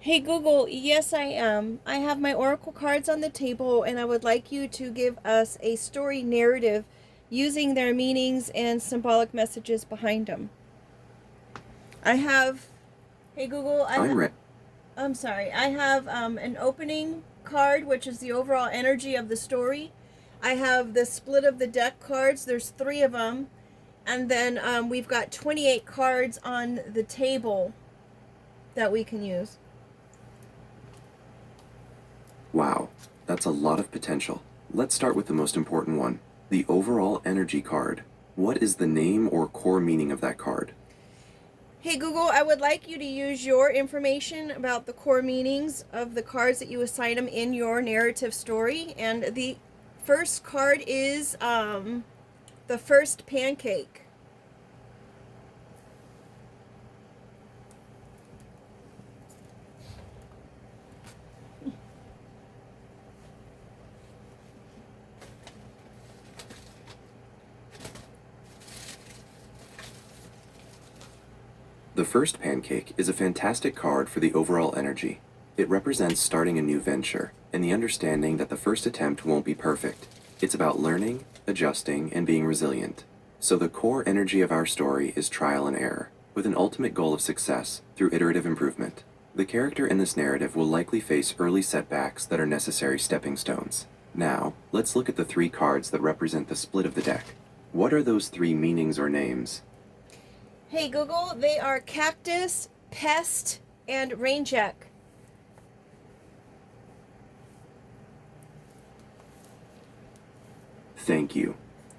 Hey Google, yes I am. I have my oracle cards on the table and I would like you to give us a story narrative using their meanings and symbolic messages behind them. I have, hey Google, I'm ready. I'm sorry, I have an opening card, which is the overall energy of the story. I have the split of the deck cards, there's three of them. And then we've got 28 cards on the table that we can use. Wow, that's a lot of potential. Let's start with the most important one, the overall energy card. What is the name or core meaning of that card? Hey Google, I would like you to use your information about the core meanings of the cards that you assign them in your narrative story. And the first card is the first pancake. The first pancake is a fantastic card for the overall energy. It represents starting a new venture and the understanding that the first attempt won't be perfect. It's about learning, adjusting, and being resilient. So the core energy of our story is trial and error, with an ultimate goal of success through iterative improvement. The character in this narrative will likely face early setbacks that are necessary stepping stones. Now, let's look at the three cards that represent the split of the deck. What are those three meanings or names? Hey Google, they are cactus, pest, and rain check. Thank you.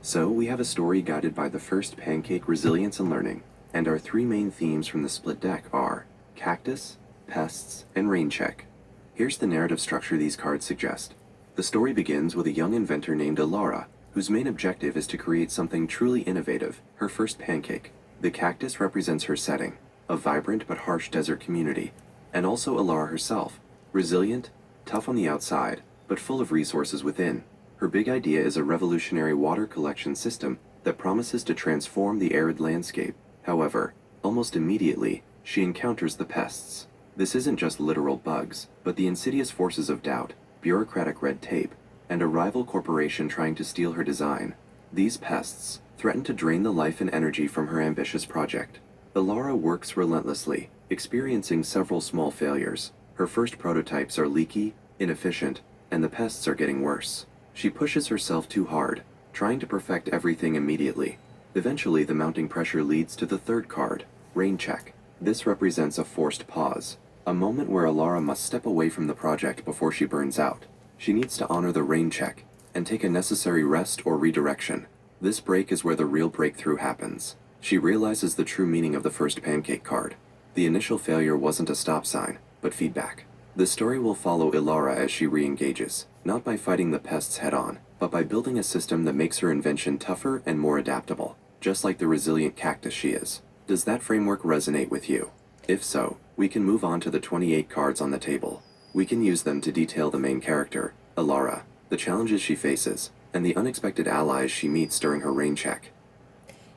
So, we have a story guided by the first pancake, resilience, and learning, and our three main themes from the split deck are cactus, pests, and rain check. Here's the narrative structure these cards suggest. The story begins with a young inventor named Alara, whose main objective is to create something truly innovative, her first pancake. The cactus represents her setting, a vibrant but harsh desert community, and also Alara herself, resilient, tough on the outside, but full of resources within. Her big idea is a revolutionary water collection system that promises to transform the arid landscape. However, almost immediately, she encounters the pests. This isn't just literal bugs, but the insidious forces of doubt, bureaucratic red tape, and a rival corporation trying to steal her design. These pests threaten to drain the life and energy from her ambitious project. Alara works relentlessly, experiencing several small failures. Her first prototypes are leaky, inefficient, and the pests are getting worse. She pushes herself too hard, trying to perfect everything immediately. Eventually, the mounting pressure leads to the third card, rain check. This represents a forced pause, a moment where Alara must step away from the project before she burns out. She needs to honor the rain check and take a necessary rest or redirection. This break is where the real breakthrough happens. She realizes the true meaning of the first pancake card. The initial failure wasn't a stop sign, but feedback. The story will follow Ilara as she re-engages, not by fighting the pests head-on, but by building a system that makes her invention tougher and more adaptable, just like the resilient cactus she is. Does that framework resonate with you? If so, we can move on to the 28 cards on the table. We can use them to detail the main character, Ilara, the challenges she faces, and the unexpected allies she meets during her rain check.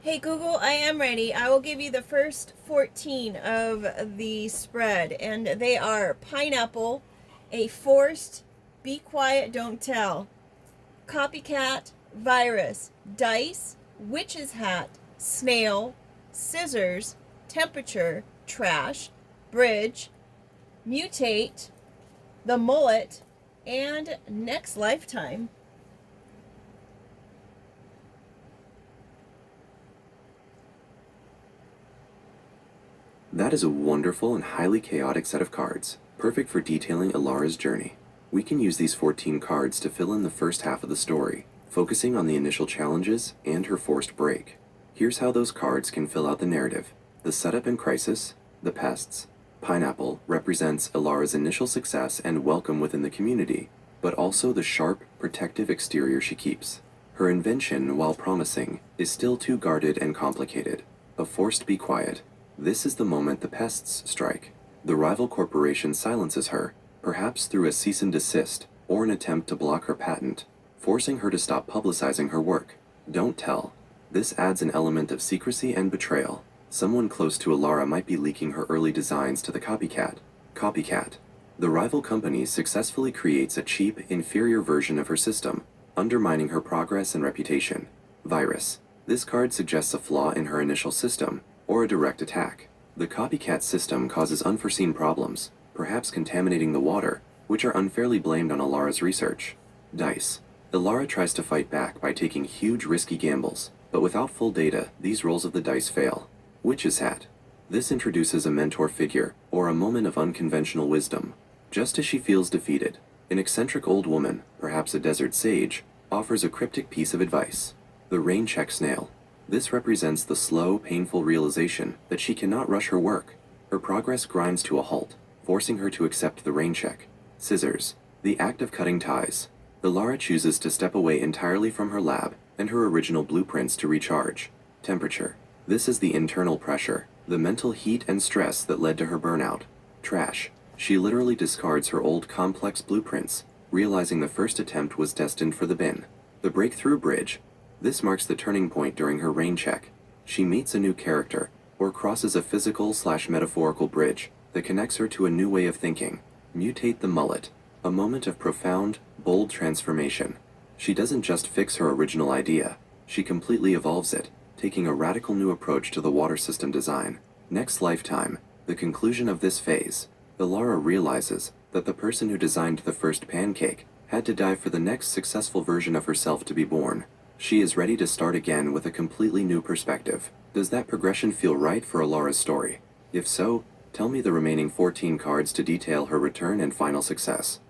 Hey Google, I am ready. I will give you the first 14 of the spread, and they are pineapple, a forced, be quiet, don't tell, copycat, virus, dice, witch's hat, snail, scissors, temperature, trash, bridge, mutate, the mullet, and next lifetime. That is a wonderful and highly chaotic set of cards, perfect for detailing Ilara's journey. We can use these 14 cards to fill in the first half of the story, focusing on the initial challenges and her forced break. Here's how those cards can fill out the narrative. The setup and crisis, the pests. Pineapple represents Ilara's initial success and welcome within the community, but also the sharp, protective exterior she keeps. Her invention, while promising, is still too guarded and complicated. A forced be quiet. This is the moment the pests strike. The rival corporation silences her, perhaps through a cease and desist or an attempt to block her patent, forcing her to stop publicizing her work. Don't tell. This adds an element of secrecy and betrayal. Someone close to Alara might be leaking her early designs to the copycat. Copycat. The rival company successfully creates a cheap, inferior version of her system, undermining her progress and reputation. Virus. This card suggests a flaw in her initial system, or a direct attack. The copycat system causes unforeseen problems, perhaps contaminating the water, which are unfairly blamed on Alara's research. Dice. Alara tries to fight back by taking huge risky gambles, but without full data, these rolls of the dice fail. Witch's Hat. This introduces a mentor figure, or a moment of unconventional wisdom. Just as she feels defeated, an eccentric old woman, perhaps a desert sage, offers a cryptic piece of advice. The Rain Check Snail. This represents the slow, painful realization that she cannot rush her work. Her progress grinds to a halt, forcing her to accept the rain check. Scissors. The act of cutting ties. Alara chooses to step away entirely from her lab and her original blueprints to recharge. Temperature. This is the internal pressure, the mental heat and stress that led to her burnout. Trash. She literally discards her old complex blueprints, realizing the first attempt was destined for the bin. The Breakthrough Bridge. This marks the turning point during her rain check. She meets a new character, or crosses a physical/metaphorical bridge that connects her to a new way of thinking. Mutate the Mullet. A moment of profound, bold transformation. She doesn't just fix her original idea, she completely evolves it, taking a radical new approach to the water system design. Next lifetime, the conclusion of this phase, Alara realizes that the person who designed the first pancake had to die for the next successful version of herself to be born. She is ready to start again with a completely new perspective. Does that progression feel right for Alara's story? If so, tell me the remaining 14 cards to detail her return and final success.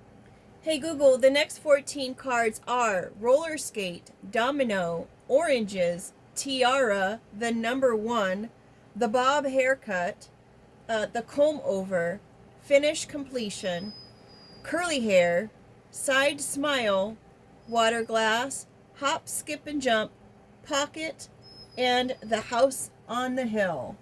Hey Google, the next 14 cards are roller skate, domino, oranges, tiara, the number 1, the bob haircut, the comb over, finish completion, curly hair, side smile, water glass, hop, skip, and jump, pocket, and the house on the hill.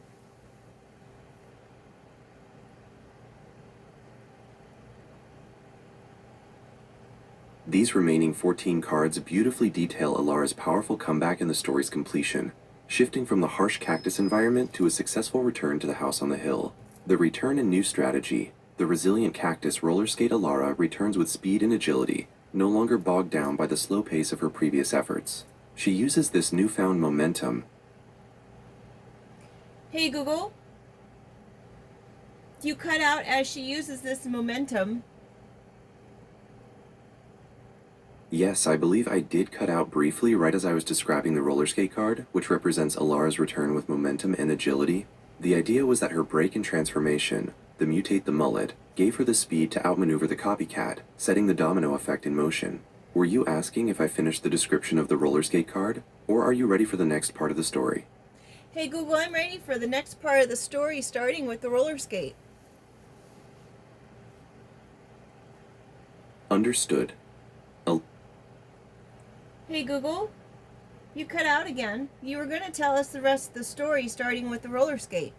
These remaining 14 cards beautifully detail Alara's powerful comeback in the story's completion, shifting from the harsh cactus environment to a successful return to the house on the hill. The return and new strategy. The resilient cactus roller skate Alara returns with speed and agility, no longer bogged down by the slow pace of her previous efforts. She uses this newfound momentum. Hey Google, you cut out as she uses this momentum. Yes, I believe I did cut out briefly right as I was describing the roller skate card, which represents Alara's return with momentum and agility. The idea was that her break and transformation, the Mutate the Mullet, gave her the speed to outmaneuver the copycat, setting the domino effect in motion. Were you asking if I finished the description of the roller skate card, or are you ready for the next part of the story? Hey Google, I'm ready for the next part of the story, starting with the roller skate. Understood. Hey Google, you cut out again. You were going to tell us the rest of the story, starting with the roller skate.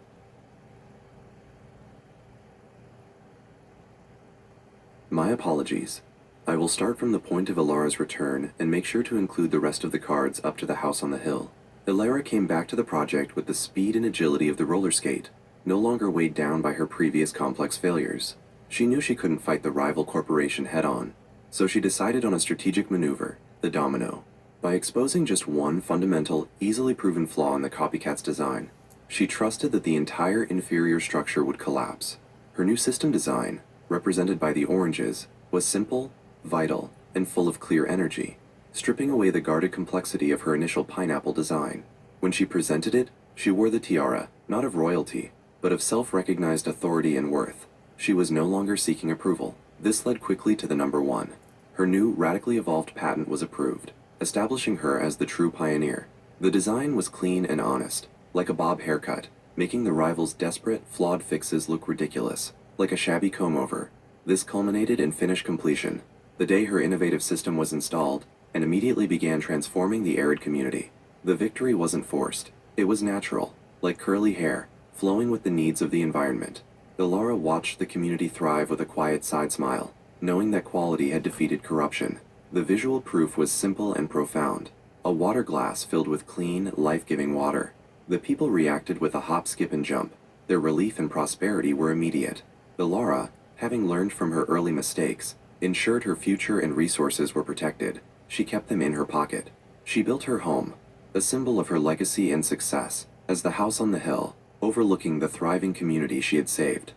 My apologies. I will start from the point of Alara's return and make sure to include the rest of the cards up to the house on the hill. Alara came back to the project with the speed and agility of the roller skate, no longer weighed down by her previous complex failures. She knew she couldn't fight the rival corporation head-on, so she decided on a strategic maneuver, the domino. By exposing just one fundamental, easily proven flaw in the copycat's design, she trusted that the entire inferior structure would collapse. Her new system design, represented by the oranges, was simple, vital, and full of clear energy, stripping away the guarded complexity of her initial pineapple design. When she presented it, she wore the tiara, not of royalty, but of self-recognized authority and worth. She was no longer seeking approval. This led quickly to the number 1. Her new, radically evolved patent was approved, establishing her as the true pioneer. The design was clean and honest, like a bob haircut, making the rival's desperate, flawed fixes look ridiculous, like a shabby comb-over. This culminated in finished completion, the day her innovative system was installed, and immediately began transforming the arid community. The victory wasn't forced. It was natural, like curly hair, flowing with the needs of the environment. Alara watched the community thrive with a quiet side smile, knowing that quality had defeated corruption. The visual proof was simple and profound. A water glass filled with clean, life-giving water. The people reacted with a hop, skip, and jump. Their relief and prosperity were immediate. Alara, Having learned from her early mistakes, ensured her future and resources were protected, she kept them in her pocket. She built her home, a symbol of her legacy and success, as the house on the hill, overlooking the thriving community she had saved.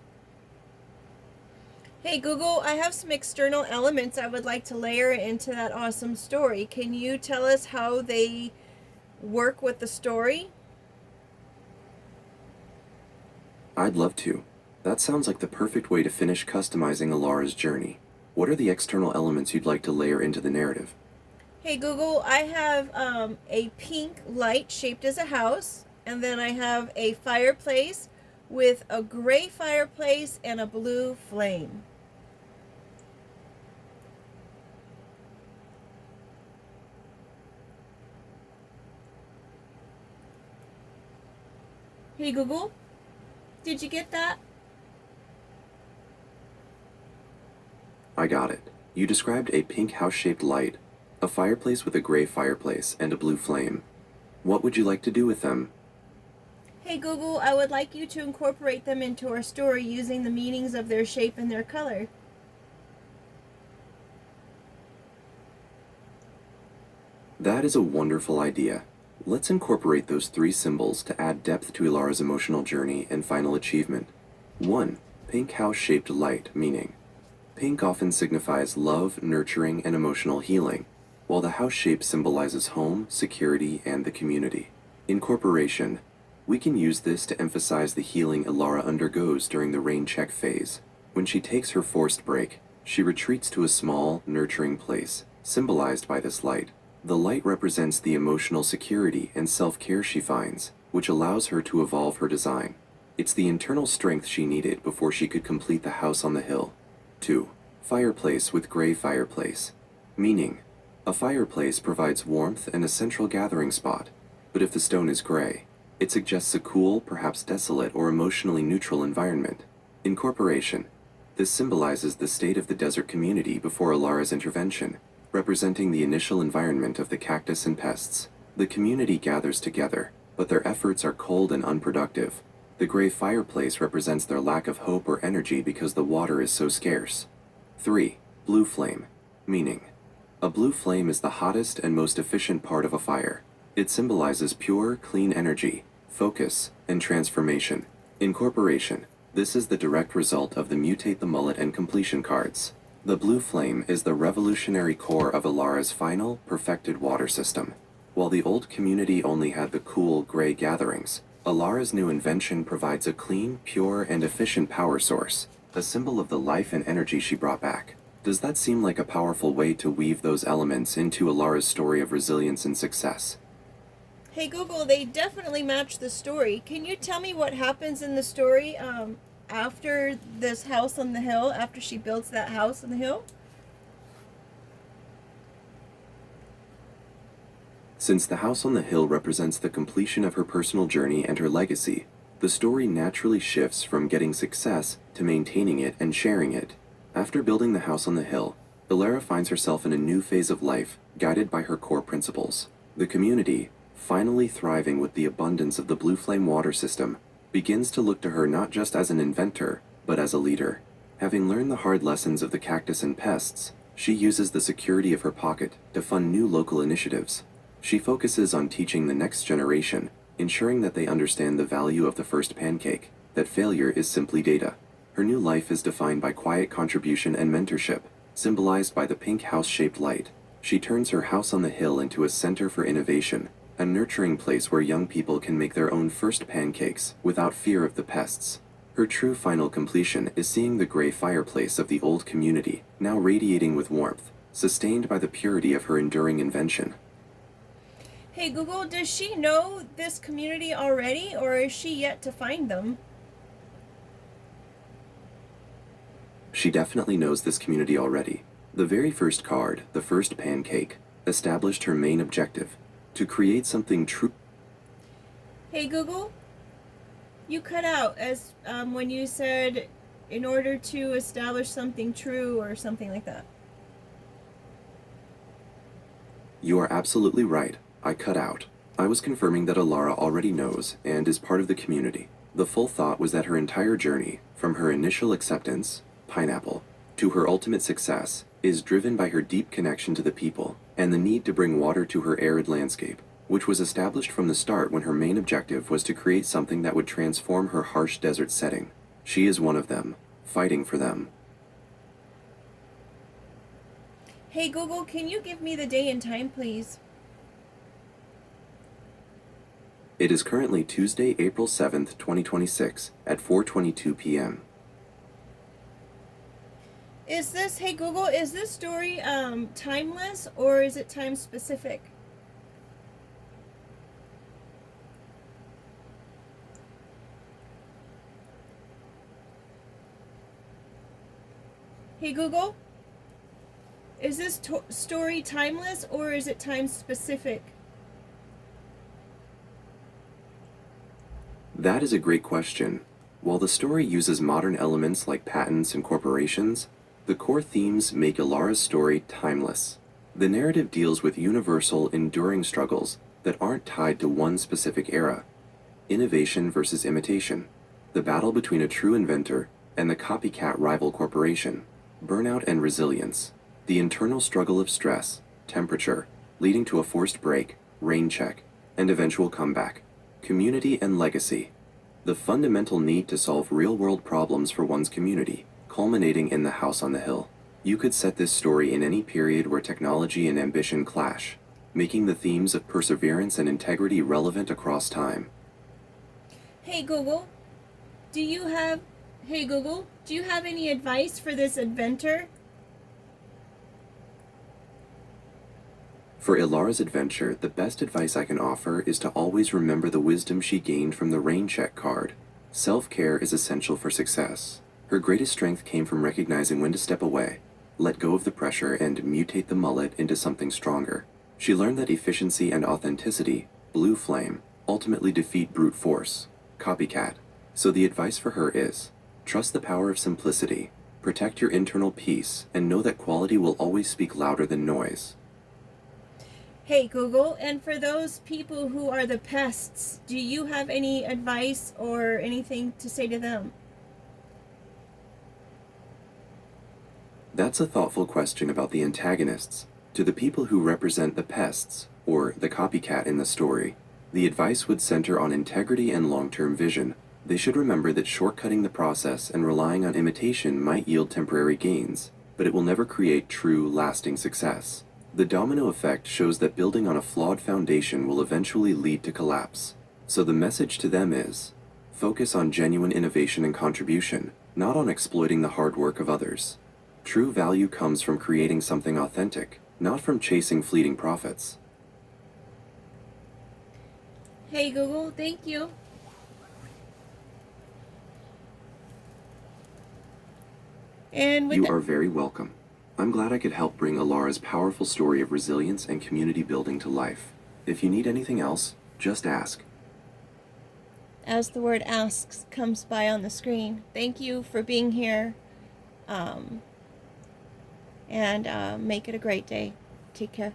Hey Google, I have some external elements I would like to layer into that awesome story. Can you tell us how they work with the story? I'd love to. That sounds like the perfect way to finish customizing Alara's journey. What are the external elements you'd like to layer into the narrative? Hey Google, I have a pink light shaped as a house, and then I have a fireplace with a gray fireplace and a blue flame. Hey Google, did you get that? I got it. You described a pink house-shaped light, a fireplace with a gray fireplace, and a blue flame. What would you like to do with them? Hey Google, I would like you to incorporate them into our story using the meanings of their shape and their color. That is a wonderful idea. Let's incorporate those three symbols to add depth to Ilara's emotional journey and final achievement. 1. Pink house-shaped light, meaning pink often signifies love, nurturing, and emotional healing, while the house shape symbolizes home, security, and the community. Incorporation. We can use this to emphasize the healing Ilara undergoes during the rain check phase. When she takes her forced break, she retreats to a small, nurturing place, symbolized by this light. The light represents the emotional security and self-care she finds, which allows her to evolve her design. It's the internal strength she needed before she could complete the house on the hill. 2. Fireplace with gray fireplace. Meaning, a fireplace provides warmth and a central gathering spot, but if the stone is gray, it suggests a cool, perhaps desolate or emotionally neutral environment. Incorporation. This symbolizes the state of the desert community before Ilara's intervention, representing the initial environment of the cactus and pests. The community gathers together, but their efforts are cold and unproductive. The gray fireplace represents their lack of hope or energy because the water is so scarce. 3. Blue flame. Meaning, a blue flame is the hottest and most efficient part of a fire. It symbolizes pure, clean energy, focus, and transformation. Incorporation. This is the direct result of the Mutate the Mullet and Completion cards. The blue flame is the revolutionary core of Ilara's final, perfected water system. While the old community only had the cool, gray gatherings, Ilara's new invention provides a clean, pure, and efficient power source, a symbol of the life and energy she brought back. Does that seem like a powerful way to weave those elements into Ilara's story of resilience and success? Hey Google, they definitely match the story. Can you tell me what happens in the story after this house on the hill, after she builds that house on the hill? Since the house on the hill represents the completion of her personal journey and her legacy, the story naturally shifts from getting success to maintaining it and sharing it. After building the house on the hill, Ilara finds herself in a new phase of life, guided by her core principles. The community, finally thriving with the abundance of the Blue Flame water system, begins to look to her not just as an inventor, but as a leader. Having learned the hard lessons of the cactus and pests, she uses the security of her pocket to fund new local initiatives. She focuses on teaching the next generation, ensuring that they understand the value of the first pancake, that failure is simply data. Her new life is defined by quiet contribution and mentorship, symbolized by the pink house-shaped light. She turns her house on the hill into a center for innovation, a nurturing place where young people can make their own first pancakes without fear of the pests. Her true final completion is seeing the gray fireplace of the old community, now radiating with warmth, sustained by the purity of her enduring invention. Hey Google, does she know this community already, or is she yet to find them? She definitely knows this community already. The very first card, the first pancake, established her main objective, to create something true. Hey Google, you cut out as when you said in order to establish something true or something like that. You are absolutely right. I cut out. I was confirming that Ilara already knows and is part of the community. The full thought was that her entire journey, from her initial acceptance, Pineapple, to her ultimate success, is driven by her deep connection to the people and the need to bring water to her arid landscape, which was established from the start when her main objective was to create something that would transform her harsh desert setting. She is one of them, fighting for them. Hey Google, can you give me the day and time, please? It is currently Tuesday, April 7th, 2026 at 4:22 p.m. Hey Google, is this story timeless or is it time specific? Hey Google, is this story timeless or is it time specific? That is a great question. While the story uses modern elements like patents and corporations, the core themes make Ilara's story timeless. The narrative deals with universal, enduring struggles that aren't tied to one specific era. Innovation versus imitation, the battle between a true inventor and the copycat rival corporation, burnout and resilience, the internal struggle of stress, temperature, leading to a forced break, rain check, and eventual comeback, community and legacy, the fundamental need to solve real-world problems for one's community, culminating in the house on the hill. You could set this story in any period where technology and ambition clash, making the themes of perseverance and integrity relevant across time. Hey Google, do you have any advice for this inventor? For Ilara's adventure, the best advice I can offer is to always remember the wisdom she gained from the rain check card. Self-care is essential for success. Her greatest strength came from recognizing when to step away, let go of the pressure, and mutate the mullet into something stronger. She learned that efficiency and authenticity, blue flame, ultimately defeat brute force, copycat. So the advice for her is, trust the power of simplicity, protect your internal peace, and know that quality will always speak louder than noise. Hey Google, and for those people who are the pests, do you have any advice or anything to say to them? That's a thoughtful question about the antagonists. To the people who represent the pests, or the copycat in the story, the advice would center on integrity and long-term vision. They should remember that shortcutting the process and relying on imitation might yield temporary gains, but it will never create true, lasting success. The domino effect shows that building on a flawed foundation will eventually lead to collapse. So the message to them is, focus on genuine innovation and contribution, not on exploiting the hard work of others. True value comes from creating something authentic, not from chasing fleeting profits. Hey Google, thank you. And with You that, are very welcome. I'm glad I could help bring Ilara's powerful story of resilience and community building to life. If you need anything else, just ask. as the word asks comes by on the screen, thank you for being here. And make it a great day. Take care.